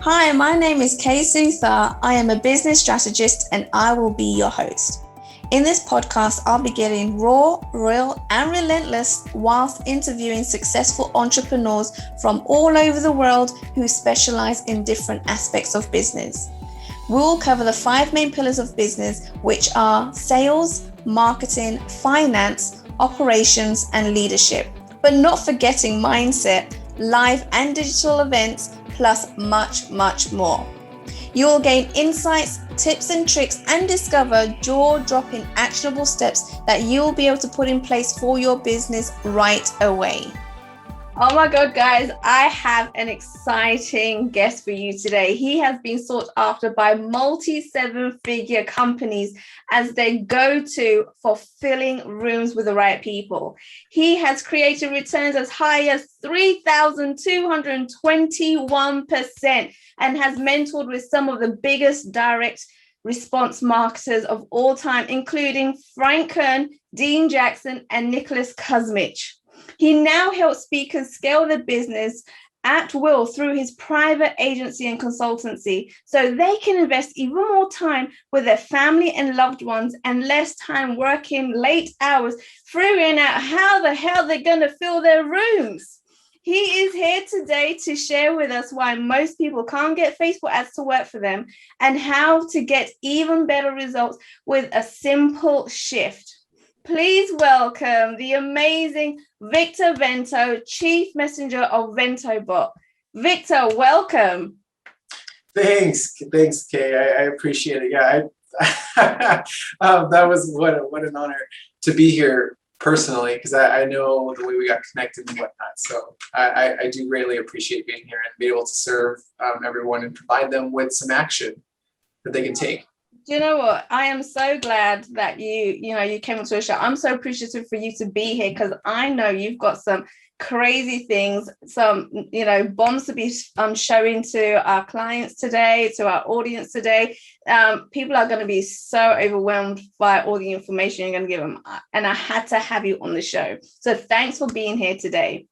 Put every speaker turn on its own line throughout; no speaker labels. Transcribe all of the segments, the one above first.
Hi, my name is Kay Sutha. I am a business strategist and I will be your host. In this podcast, I'll be getting raw, real, and relentless whilst interviewing successful entrepreneurs from all over the world who specialize in different aspects of business. We'll cover the 5 main pillars of business, which are sales, marketing, finance, operations, and leadership, but not forgetting mindset, live and digital events, plus much, much more. You will gain insights, tips and tricks, and discover jaw-dropping actionable steps that you will be able to put in place for your business right away. Oh my God, guys, I have an exciting guest for you today. He has been sought after by multi-7-figure companies as they go to for filling rooms with the right people. He has created returns as high as 3,221% and has mentored with some of the biggest direct response marketers of all time, including Frank Kern, Dean Jackson, and Nicholas Kuzmich. He now helps speakers scale their business at will through his private agency and consultancy so they can invest even more time with their family and loved ones and less time working late hours, figuring out how the hell they're going to fill their rooms. He is here today to share with us why most people can't get Facebook ads to work for them and how to get even better results with a simple shift. Please welcome the amazing Victor Vento, Chief Messenger of Ventobot. Victor, welcome.
Thanks, Kay. I appreciate it. Yeah, that was what an honor to be here personally, because I know the way we got connected and whatnot. So I do really appreciate being here and be able to serve everyone and provide them with some action that they can take.
Do you know what? I am so glad that you came onto the show. I'm so appreciative for you to be here because I know you've got some crazy things, some, bombs to be showing to our clients today, to our audience today. People are going to be so overwhelmed by all the information you're going to give them. And I had to have you on the show. So thanks for being here today.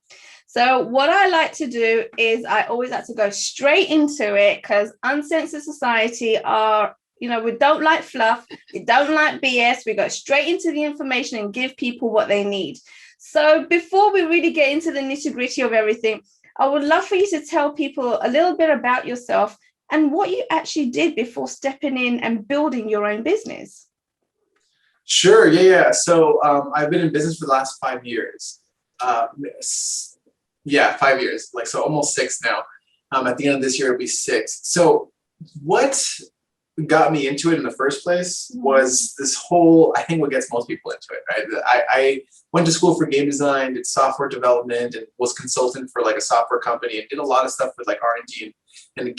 So what I like to do is I always like to go straight into it because Uncensored Society are, we don't like fluff. We don't like BS. We go straight into the information and give people what they need. So before we really get into the nitty-gritty of everything, I would love for you to tell people a little bit about yourself and what you actually did before stepping in and building your own business.
Sure. Yeah. So I've been in business for the last 5 years. 5 years, so almost 6 now. At the end of this year, it'll be 6. So what got me into it in the first place was this whole, I think what gets most people into it, right? I went to school for game design, did software development, and was consultant for a software company and did a lot of stuff with R&D and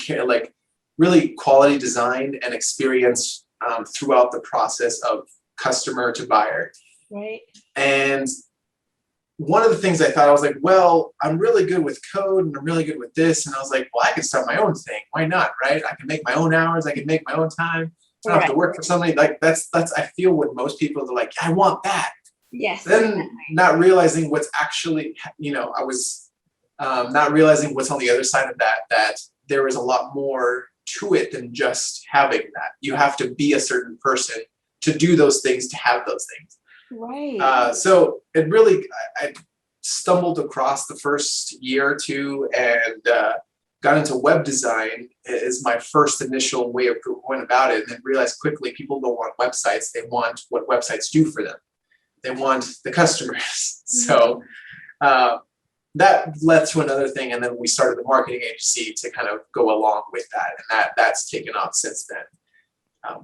really quality design and experience throughout the process of customer to buyer.
Right.
And one of the things I thought, I was like, well, I'm really good with code and I'm really good with this. And I was like, well, I can start my own thing. Why not? Right. I can make my own hours. I can make my own time. I don't have to work for somebody. That's, I feel what most people are like, I want that.
Yes.
Then not realizing what's actually, I was not realizing what's on the other side of that there is a lot more to it than just having that. You have to be a certain person to do those things, to have those things.
Right.
So it really, I stumbled across the first year or two and got into web design as my first initial way of going about it, and then realized quickly people don't want websites. They want what websites do for them. They want the customers. So that led to another thing. And then we started the marketing agency to kind of go along with that. And that's taken off since then.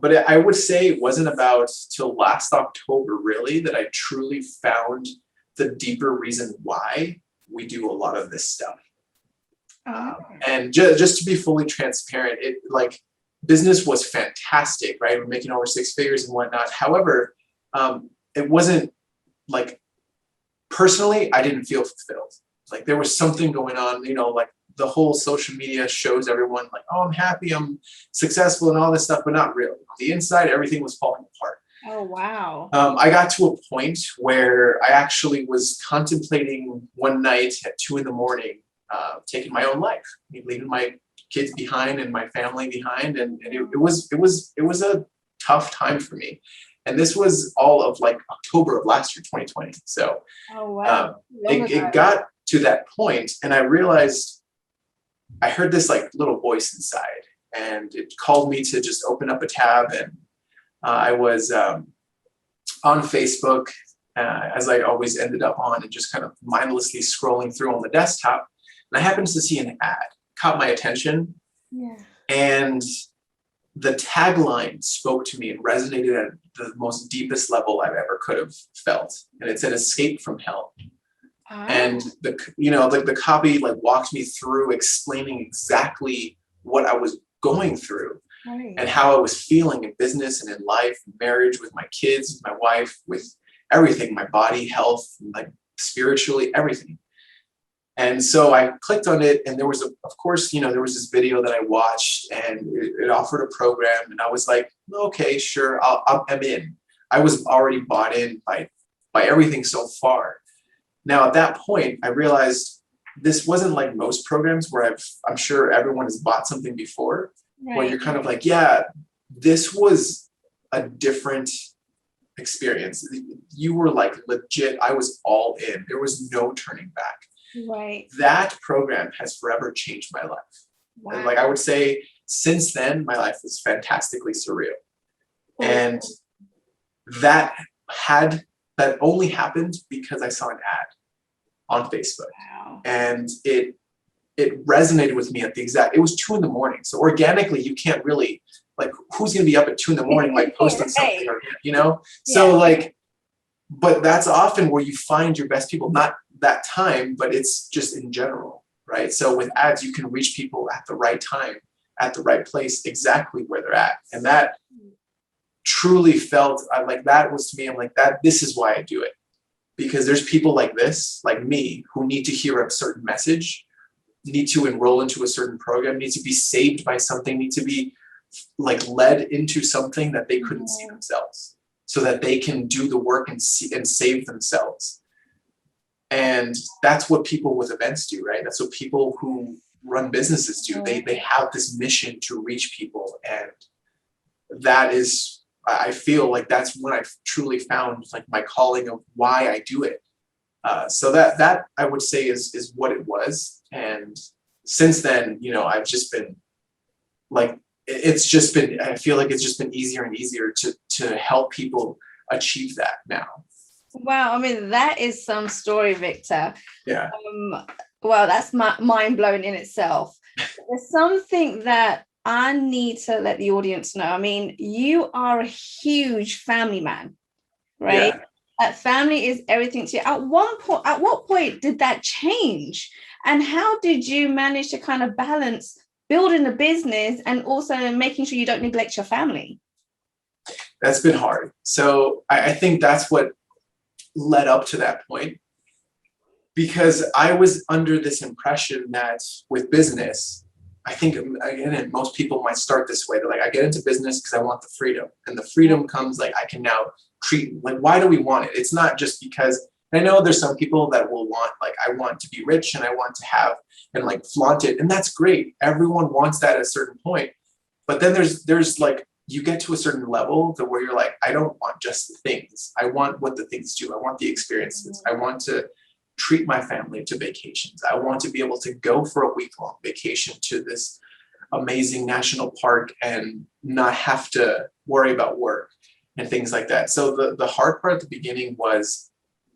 But I would say it wasn't about till last October, really, that I truly found the deeper reason why we do a lot of this stuff. And just to be fully transparent, business was fantastic, right? We're making over 6 figures and whatnot. However, it wasn't personally, I didn't feel fulfilled. There was something going on, the whole social media shows everyone oh, I'm happy, I'm successful and all this stuff, but not really. On the inside, everything was falling apart.
Oh, wow.
I got to a point where I actually was contemplating one night at 2 a.m, taking my own life, leaving my kids behind and my family behind. And it was a tough time for me. And this was all of like October of last year, 2020. So it got to that point, and I realized I heard this like little voice inside, and it called me to just open up a tab. And I was on Facebook, as I always ended up on, and just kind of mindlessly scrolling through on the desktop. And I happened to see an ad, caught my attention.
Yeah.
And the tagline spoke to me and resonated at the most deepest level I've ever could have felt. And it said, "Escape from hell." And the copy like walked me through explaining exactly what I was going through,
right,
and how I was feeling in business and in life, in marriage, with my kids, with my wife, with everything, my body, health, like spiritually, everything. And so I clicked on it, and there was of course, there was this video that I watched, and it offered a program, and I was like, okay, sure, I'm in. I was already bought in by everything so far. Now, at that point, I realized this wasn't like most programs where I'm sure everyone has bought something before,
right,
where you're kind of like, yeah, this was a different experience. You were like legit, I was all in. There was no turning back.
right.
That program has forever changed my life.
Wow.
And like I would say, since then, my life is fantastically surreal. And that only happened because I saw an ad on Facebook.
Wow.
And it resonated with me it was 2 a.m. So organically, you can't really, like, who's going to be up at 2 a.m, like posting something, or, So like, but that's often where you find your best people, not that time, but it's just in general, right? So with ads, you can reach people at the right time, at the right place, exactly where they're at. And that truly felt like that was to me, I'm like, this is why I do it. Because there's people like this, like me, who need to hear a certain message, need to enroll into a certain program, need to be saved by something, need to be like led into something that they couldn't see themselves, so that they can do the work and save themselves. And that's what people with events do, right? That's what people who run businesses do. They have this mission to reach people. And that is, I feel like that's when I truly found like my calling of why I do it. So that I would say is what it was. And since then, I've just been like, I feel like it's just been easier and easier to help people achieve that now.
Wow. I mean, that is some story, Victor.
Yeah.
Well, that's mind blowing in itself. There's something that I need to let the audience know. I mean, you are a huge family man, right?
Yeah.
That family is everything to you. At what point did that change? And how did you manage to kind of balance building a business and also making sure you don't neglect your family?
That's been hard. So I think that's what led up to that point, because I was under this impression that with business, I think, again, most people might start this way. They're like, I get into business because I want the freedom. And the freedom comes like, I can now treat, like, why do we want it? It's not just because, I know there's some people that will want, like, I want to be rich and I want to have and like flaunt it. And that's great. Everyone wants that at a certain point. But then there's like, you get to a certain level to where you're like, I don't want just the things. I want what the things do. I want the experiences. I want to treat my family to vacations. I want to be able to go for a week-long vacation to this amazing national park and not have to worry about work and things like that. So the hard part at the beginning was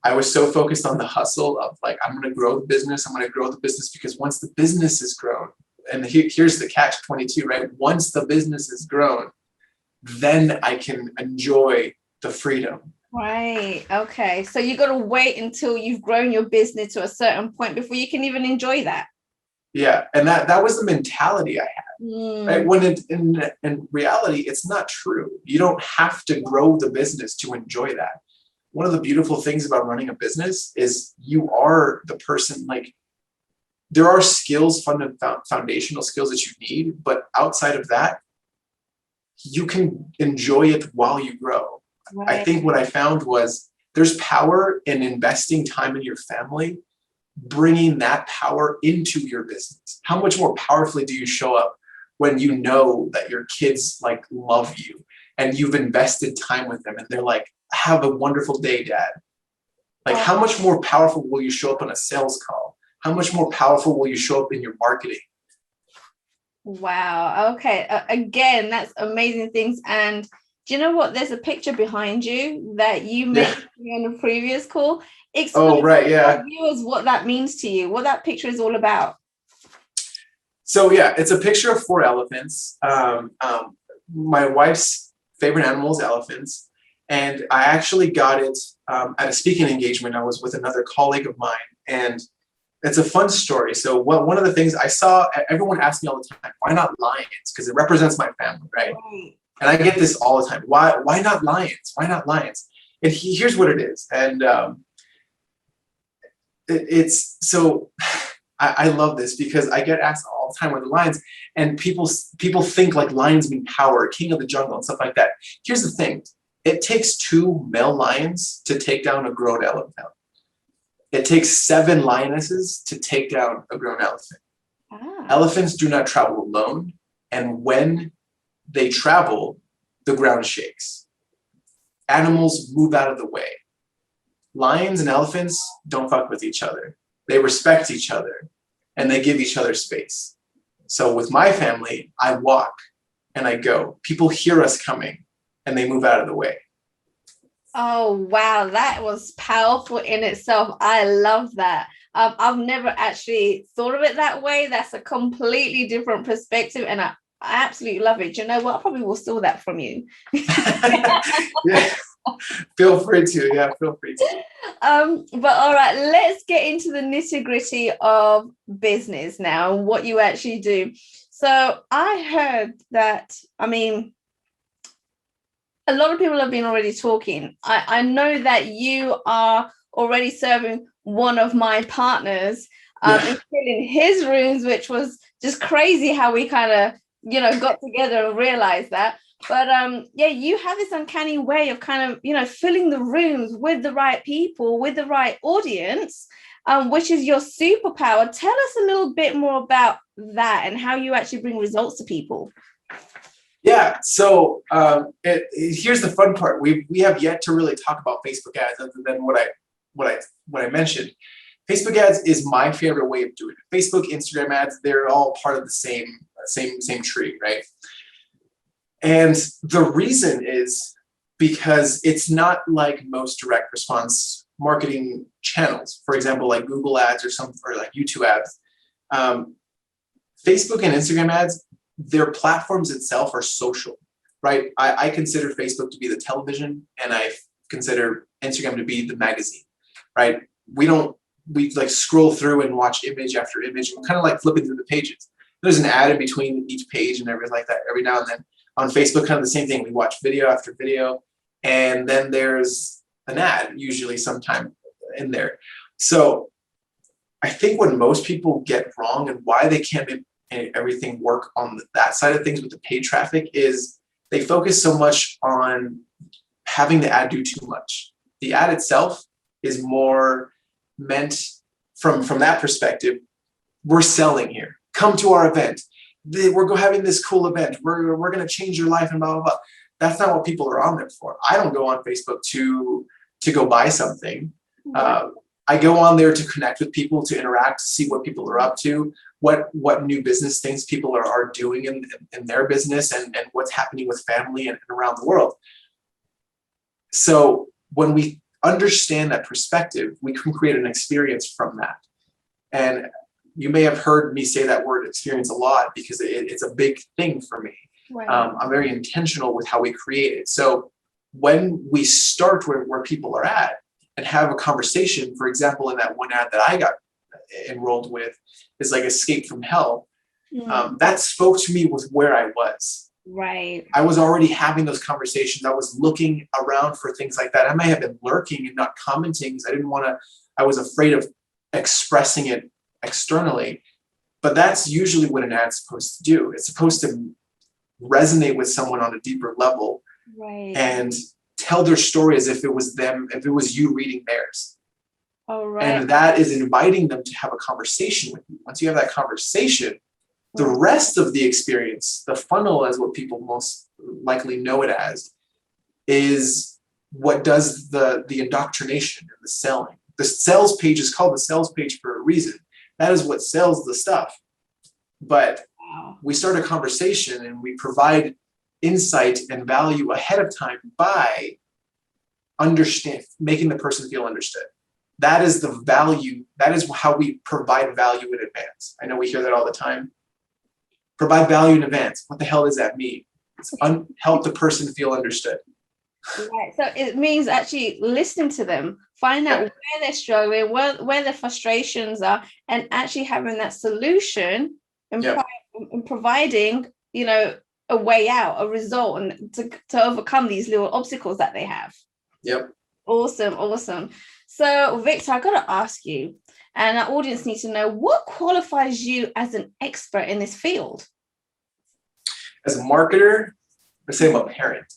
I was so focused on the hustle of like, I'm going to grow the business. I'm going to grow the business because once the business is grown, and here's the catch 22, right? Once the business is grown, then I can enjoy the freedom.
Right. Okay. So you got to wait until you've grown your business to a certain point before you can even enjoy that.
Yeah. And that was the mentality I had. Right? When in reality, it's not true. You don't have to grow the business to enjoy that. One of the beautiful things about running a business is you are the person, like, there are skills, foundational skills that you need, but outside of that, you can enjoy it while you grow. Right. I think what I found was there's power in investing time in your family bringing that power into your business? How much more powerfully do you show up when you know that your kids like love you and you've invested time with them and they're like, have a wonderful day, Dad? Like, how much more powerful will you show up on a sales call? How much more powerful will you show up in your marketing?
Wow. Okay. Again, that's amazing things. And do you know what? There's a picture behind you that you mentioned on the previous call. Explain to viewers what that means to you, what that picture is all about.
So yeah, it's a picture of 4 elephants. My wife's favorite animal is elephants. And I actually got it at a speaking engagement. I was with another colleague of mine, and it's a fun story. So one of the things I saw, everyone asks me all the time, why not lions? Because it represents my family, right? And I get this all the time. Why not lions? Why not lions? And here's what it is. And it's so I love this because I get asked all the time why the lions, and people think like lions mean power, king of the jungle and stuff like that. Here's the thing. It takes 2 male lions to take down a grown elephant. It takes 7 lionesses to take down a grown elephant. Elephants do not travel alone. And when they travel, the ground shakes. Animals move out of the way. Lions and elephants don't fuck with each other. They respect each other and they give each other space. So with my family, I walk and I go. People hear us coming and they move out of the way.
Oh, wow. That was powerful in itself. I love that. I've never actually thought of it that way. That's a completely different perspective. And I absolutely love it. You know what? I probably will steal that from you.
Yeah. Feel free to. Yeah, feel free to.
But all right, let's get into the nitty-gritty of business now and what you actually do. So I heard that, I mean, a lot of people have been already talking. I know that you are already serving one of my partners and filling his rooms, which was just crazy how we kind of, got together and realized that. But you have this uncanny way of kind of, filling the rooms with the right people, with the right audience, which is your superpower. Tell us a little bit more about that and how you actually bring results to people.
Yeah. So here's the fun part. We have yet to really talk about Facebook ads other than what I mentioned. Facebook ads is my favorite way of doing it. Facebook, Instagram ads, they're all part of the same tree, right? And the reason is because it's not like most direct response marketing channels. For example, like Google ads or like YouTube ads. Facebook and Instagram ads, their platforms itself are social, right? I consider Facebook to be the television, and I consider Instagram to be the magazine, right? We like scroll through and watch image after image. We're kind of like flipping through the pages. There's an ad in between each page and everything like that every now and then. On Facebook, kind of the same thing. We watch video after video, and then there's an ad usually sometime in there. So I think what most people get wrong and why they can't make everything work on that side of things with the paid traffic is they focus so much on having the ad do too much. The ad itself is more meant from that perspective. We're selling here. Come to our event. We're having this cool event. We're going to change your life and blah, blah, blah. That's not what people are on there for. I don't go on Facebook to go buy something. I go on there to connect with people, to interact, to see what people are up to, what new business things people are doing in their business, and what's happening with family and around the world. So when we understand that perspective, we can create an experience from that. And you may have heard me say that word experience a lot because it's a big thing for me. Right. I'm very intentional with how we create it. So when we start where people are at and have a conversation, for example, in that one ad that I got enrolled with is like Escape from Hell. That spoke to me with where I was.
Right.
I was already having those conversations. I was looking around for things like that. I may have been lurking and not commenting because I was afraid of expressing it externally, but that's usually what an ad's supposed to do. It's supposed to resonate with someone on a deeper level,
right,
and tell their story as if it was them, if it was you reading theirs.
All right.
And that is inviting them to have a conversation with you. Once you have that conversation, the rest of the experience, the funnel, as what people most likely know it as, is what does the indoctrination and the selling. The sales page is called the sales page for a reason. That is what sells the stuff. But we start a conversation and we provide insight and value ahead of time by making the person feel understood. That is the value. That is how we provide value in advance. I know we hear that all the time. Provide value in advance. What the hell does that mean? It's help the person feel understood.
Right. So it means actually listening to them, find out where they're struggling, where their frustrations are, and actually having that solution and, and providing, a way out, a result, and to overcome these little obstacles that they have.
Yep.
Awesome. So, Victor, I've got to ask you, and our audience needs to know, what qualifies you as an expert in this field?
As a marketer, I say I'm a parent.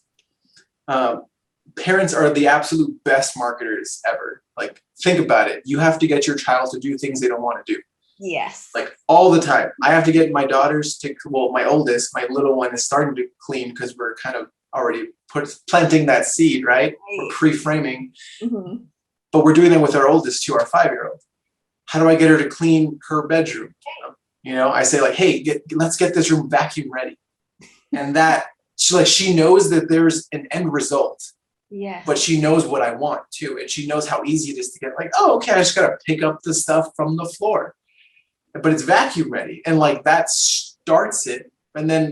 Parents are the absolute best marketers ever. Like, think about it. You have to get your child to do things they don't want to do.
Yes.
Like all the time. I have to get my daughters my oldest, my little one is starting to clean because we're kind of already planting that seed, right? We're pre-framing. Mm-hmm. But we're doing that with our oldest too, our 5-year-old. How do I get her to clean her bedroom? I say like, hey, let's get this room vacuum ready. And that she knows that there's an end result.
Yes.
But she knows what I want too. And she knows how easy it is to get like, oh, okay, I just got to pick up the stuff from the floor. But it's vacuum ready. And like that starts it. And then,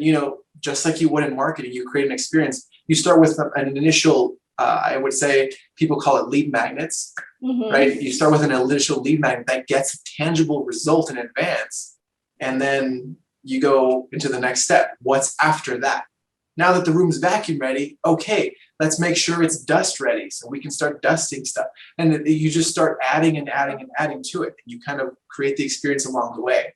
just like you would in marketing, you create an experience. You start with an initial, I would say people call it lead magnets, right? You start with an initial lead magnet that gets a tangible result in advance. And then you go into the next step. What's after that? Now that the room's vacuum ready, okay, let's make sure it's dust ready so we can start dusting stuff. And you just start adding and adding and adding to it. And you kind of create the experience along the way.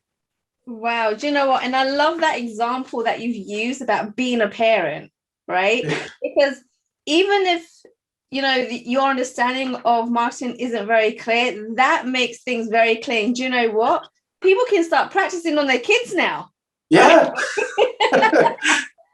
Wow. Do you know what? And I love that example that you've used about being a parent, right? Because even if, your understanding of marketing isn't very clear, that makes things very clear. And do you know what? People can start practicing on their kids now.
Yeah.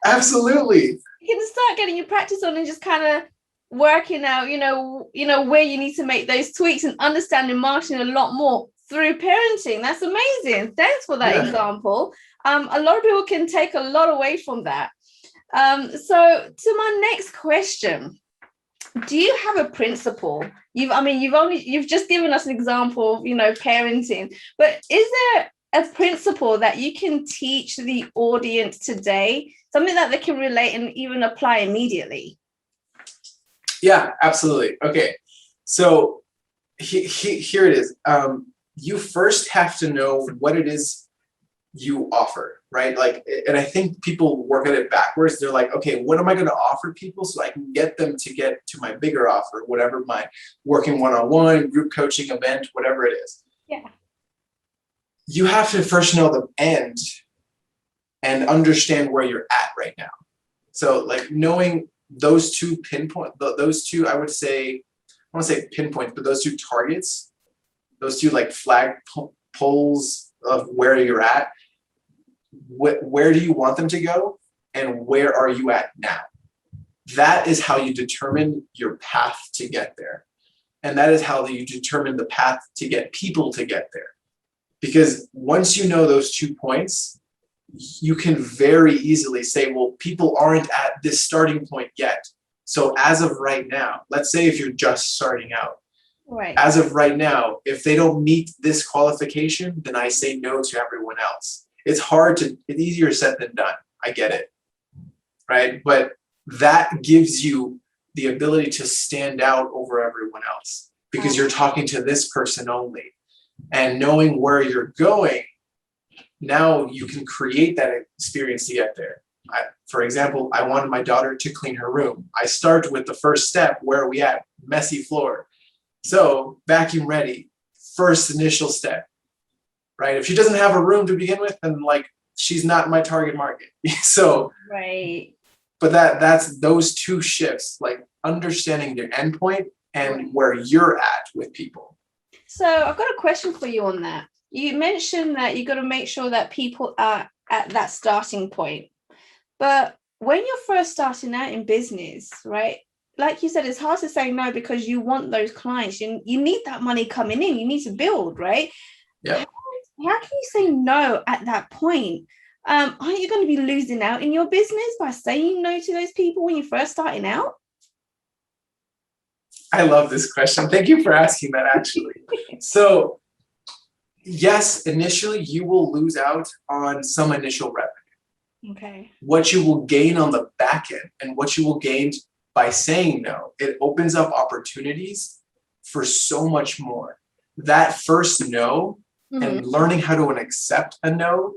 Absolutely.
You can start getting your practice on and just kind of working out, where you need to make those tweaks and understanding marketing a lot more through parenting. That's amazing. Thanks for that example. A lot of people can take a lot away from that. So to my next question, do you have a principle? You've just given us an example of, parenting, but is there a principle that you can teach the audience today, something that they can relate and even apply immediately?
Yeah, absolutely. Okay. So here it is. You first have to know what it is you offer, right? Like, and I think people work at it backwards. They're like, okay, what am I going to offer people so I can get them to get to my bigger offer, whatever my working one-on-one, group coaching event, whatever it is.
Yeah.
You have to first know the end and understand where you're at right now. So like knowing those two I would say, I want to say pinpoints, but those two targets, those two like flag poles of where you're at, where do you want them to go and where are you at now? That is how you determine your path to get there. And that is how you determine the path to get people to get there. Because once you know those 2 points, you can very easily say, well, people aren't at this starting point yet. So as of right now, let's say if you're just starting out,
right.
As of right now, if they don't meet this qualification, then I say no to everyone else. It's easier said than done. I get it. Right. But that gives you the ability to stand out over everyone else because you're talking to this person only. And knowing where you're going, now you can create that experience to get there. For example, I wanted my daughter to clean her room. I start with the first step. Where are we at? Messy floor. So vacuum ready, first initial step, right? If she doesn't have a room to begin with, then like she's not my target market. So,
right.
But that's those two shifts, like understanding their endpoint and where you're at with people.
So I've got a question for you on that. You mentioned that you got to make sure that people are at that starting point. But when you're first starting out in business, right? Like you said, it's hard to say no because you want those clients. You need that money coming in. You need to build, right?
Yeah.
How can you say no at that point? Aren't you going to be losing out in your business by saying no to those people when you're first starting out?
I love this question. Thank you for asking that, actually. So, yes, initially you will lose out on some initial revenue.
Okay.
What you will gain on the back end and what you will gain by saying no, it opens up opportunities for so much more. That first no and learning how to accept a no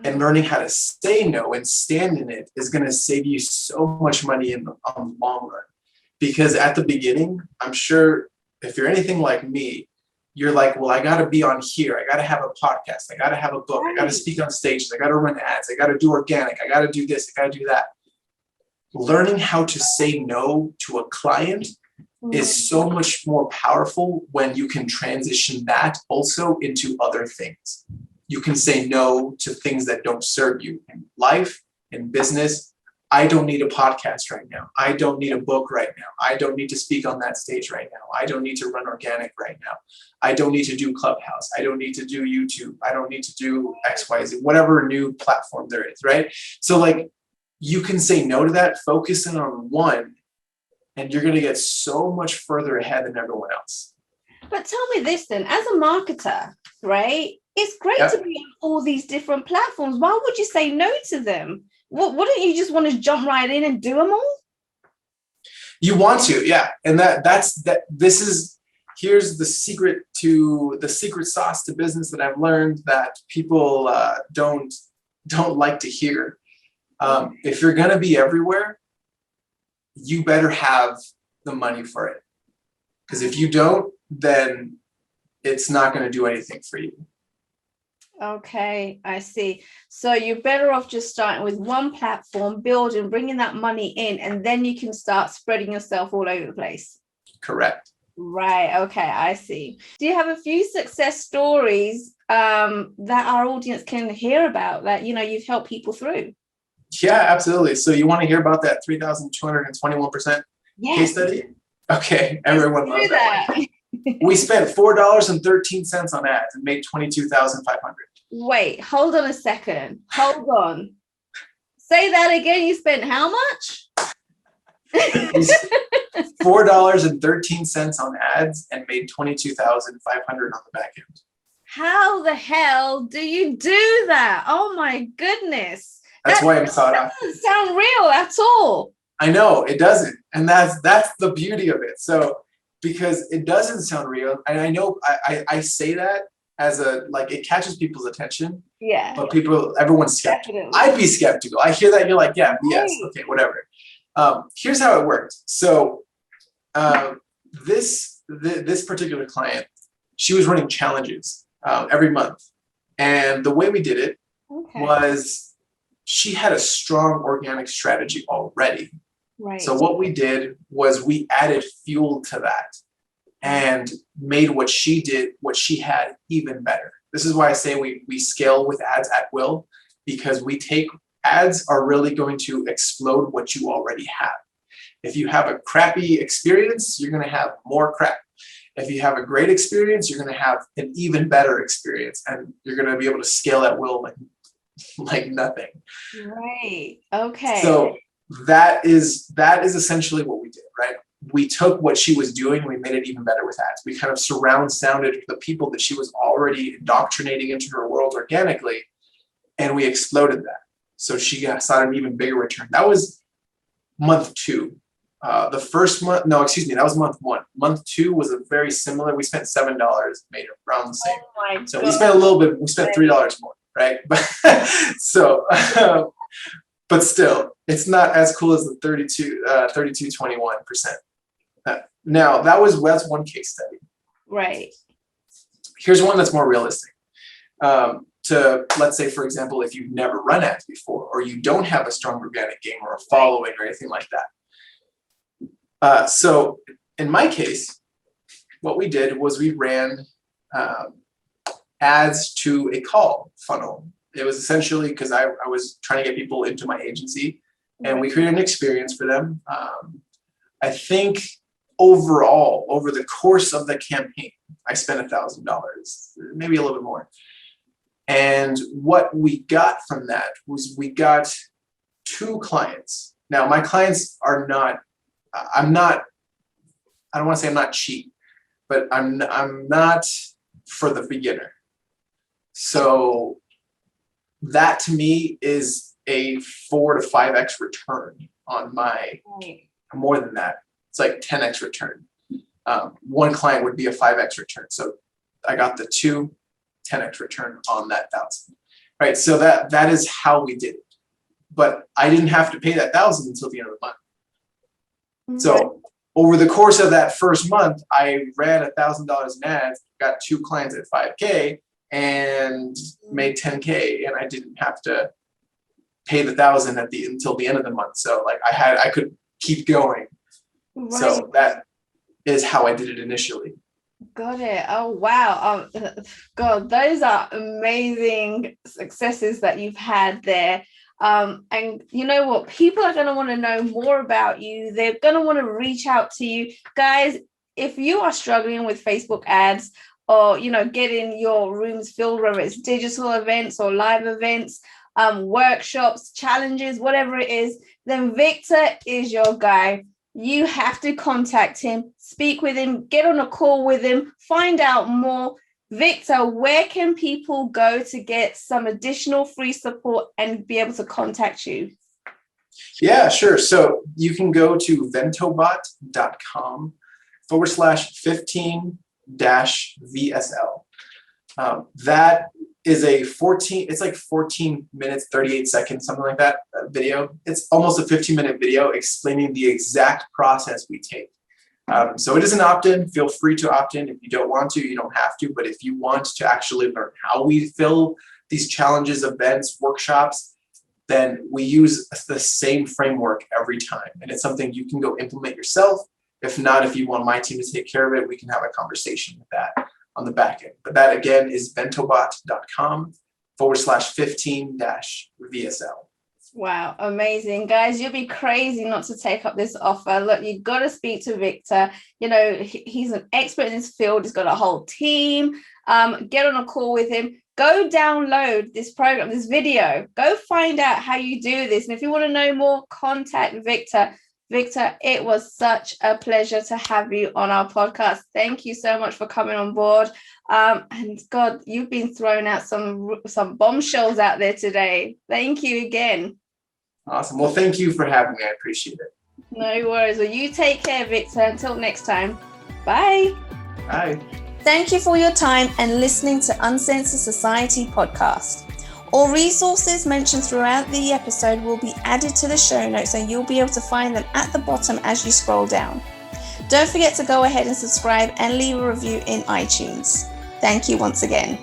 and learning how to say no and stand in it is going to save you so much money in the long run. Because at the beginning, I'm sure if you're anything like me, you're like, well, I got to be on here. I got to have a podcast. I got to have a book. I got to speak on stages. I got to run ads. I got to do organic. I got to do this. I got to do that. Learning how to say no to a client is so much more powerful when you can transition that also into other things. You can say no to things that don't serve you in life, in business. I don't need a podcast right now. I don't need a book right now. I don't need to speak on that stage right now. I don't need to run organic right now. I don't need to do Clubhouse. I don't need to do YouTube. I don't need to do XYZ, whatever new platform there is, right? So like you can say no to that, focus in on one, and you're going to get so much further ahead than everyone else.
But tell me this then, as a marketer, right? It's great to be on all these different platforms. Why would you say no to them? Wouldn't you just want to jump right in and do them all?
You want to, yeah. And here's the secret sauce to business that I've learned that people don't like to hear. If you're going to be everywhere, you better have the money for it. Because if you don't, then it's not going to do anything for you.
Okay, I see. So you're better off just starting with one platform, building, bringing that money in, and then you can start spreading yourself all over the place.
Correct.
Right. Okay, I see. Do you have a few success stories that our audience can hear about that, you've helped people through?
Yeah, absolutely. So you want to hear about that 3,221% case study? Okay, everyone loves that one. We spent $4.13 on ads and made $22,500.
Wait, hold on a second. Hold on. Say that again. You spent how much?
$4.13 on ads and made $22,500 on the back end.
How the hell do you do that? Oh my goodness.
That's why I'm thought
off. That doesn't sound real at all.
I know it doesn't. And that's the beauty of it. So because it doesn't sound real. And I know I say that as it catches people's attention.
Yeah.
But everyone's skeptical. Definitely. I'd be skeptical. I hear that, you're like, yeah, BS. Okay, whatever. Here's how it worked. So this particular client, she was running challenges every month. And the way we did it was she had a strong organic strategy already.
Right.
So what we did was we added fuel to that and made what she had even better. This is why I say we scale with ads at will, because ads are really going to explode what you already have. If you have a crappy experience, you're going to have more crap. If you have a great experience, you're going to have an even better experience, and you're going to be able to scale at will like nothing.
Right. Okay.
So that is essentially what we did, right? We took what she was doing, we made it even better with ads. We kind of sounded the people that she was already indoctrinating into her world organically, and we exploded that. So she saw an even bigger return. That was month 2. The first month, no, excuse me, that was month 1. Month 2 was a very similar. We spent $7, made it around the same.
Oh
so we spent a little bit. We spent $3 more, right? But so. But still, it's not as cool as the 21%. Now, that's one case study.
Right.
Here's one that's more realistic. Let's say, for example, if you've never run ads before, or you don't have a strong organic game or a following or anything like that. So in my case, what we did was we ran ads to a call funnel. It was essentially because I was trying to get people into my agency, and we created an experience for them. I think overall, over the course of the campaign, I spent $1,000, maybe a little bit more. And what we got from that was we got 2 clients. Now, my clients are not, I don't want to say I'm not cheap, but I'm not for the beginner. So that to me is a 4 to 5x return on my, more than that. It's like 10x return. One client would be a 5x return. So I got the 10x return on that 1,000. Right. So that is how we did it. But I didn't have to pay that 1,000 until the end of the month. Mm-hmm. So over the course of that first month, I ran $1,000 in ads, got 2 clients at $5K, and made $10K, and I didn't have to pay the 1,000 until the end of the month. So like I could keep going. Right. So that is how I did it initially.
Got it. Oh, wow. God, those are amazing successes that you've had there. And you know what? People are going to want to know more about you. They're going to want to reach out to you. Guys, if you are struggling with Facebook ads or, getting your rooms filled, whether it's digital events or live events, workshops, challenges, whatever it is, then Victor is your guy. You have to contact him, speak with him, get on a call with him, find out more. Victor, where can people go to get some additional free support and be able to contact you?
Yeah, sure. So you can go to ventobot.com/15-VSL. That is it's like 14 minutes, 38 seconds, something like that, video. It's almost a 15-minute video explaining the exact process we take. So it is an opt-in. Feel free to opt in. If you don't want to, you don't have to. But if you want to actually learn how we fill these challenges, events, workshops, then we use the same framework every time. And it's something you can go implement yourself. If not, if you want my team to take care of it, we can have a conversation with that on the back end. But that again is ventobot.com/15-VSL.
Wow, amazing. Guys, you'll be crazy not to take up this offer. Look, you've got to speak to Victor. He's an expert in his field. He's got a whole team. Get on a call with him. Go download this program, this video. Go find out how you do this. And if you want to know more, contact Victor. Victor, it was such a pleasure to have you on our podcast. Thank you so much for coming on board. And God, you've been throwing out some bombshells out there today. Thank you again.
Awesome. Well, thank you for having me. I appreciate it.
No worries. Well, you take care, Victor. Until next time. Bye.
Bye.
Thank you for your time and listening to Uncensored Society Podcast. All resources mentioned throughout the episode will be added to the show notes, and you'll be able to find them at the bottom as you scroll down. Don't forget to go ahead and subscribe and leave a review in iTunes. Thank you once again.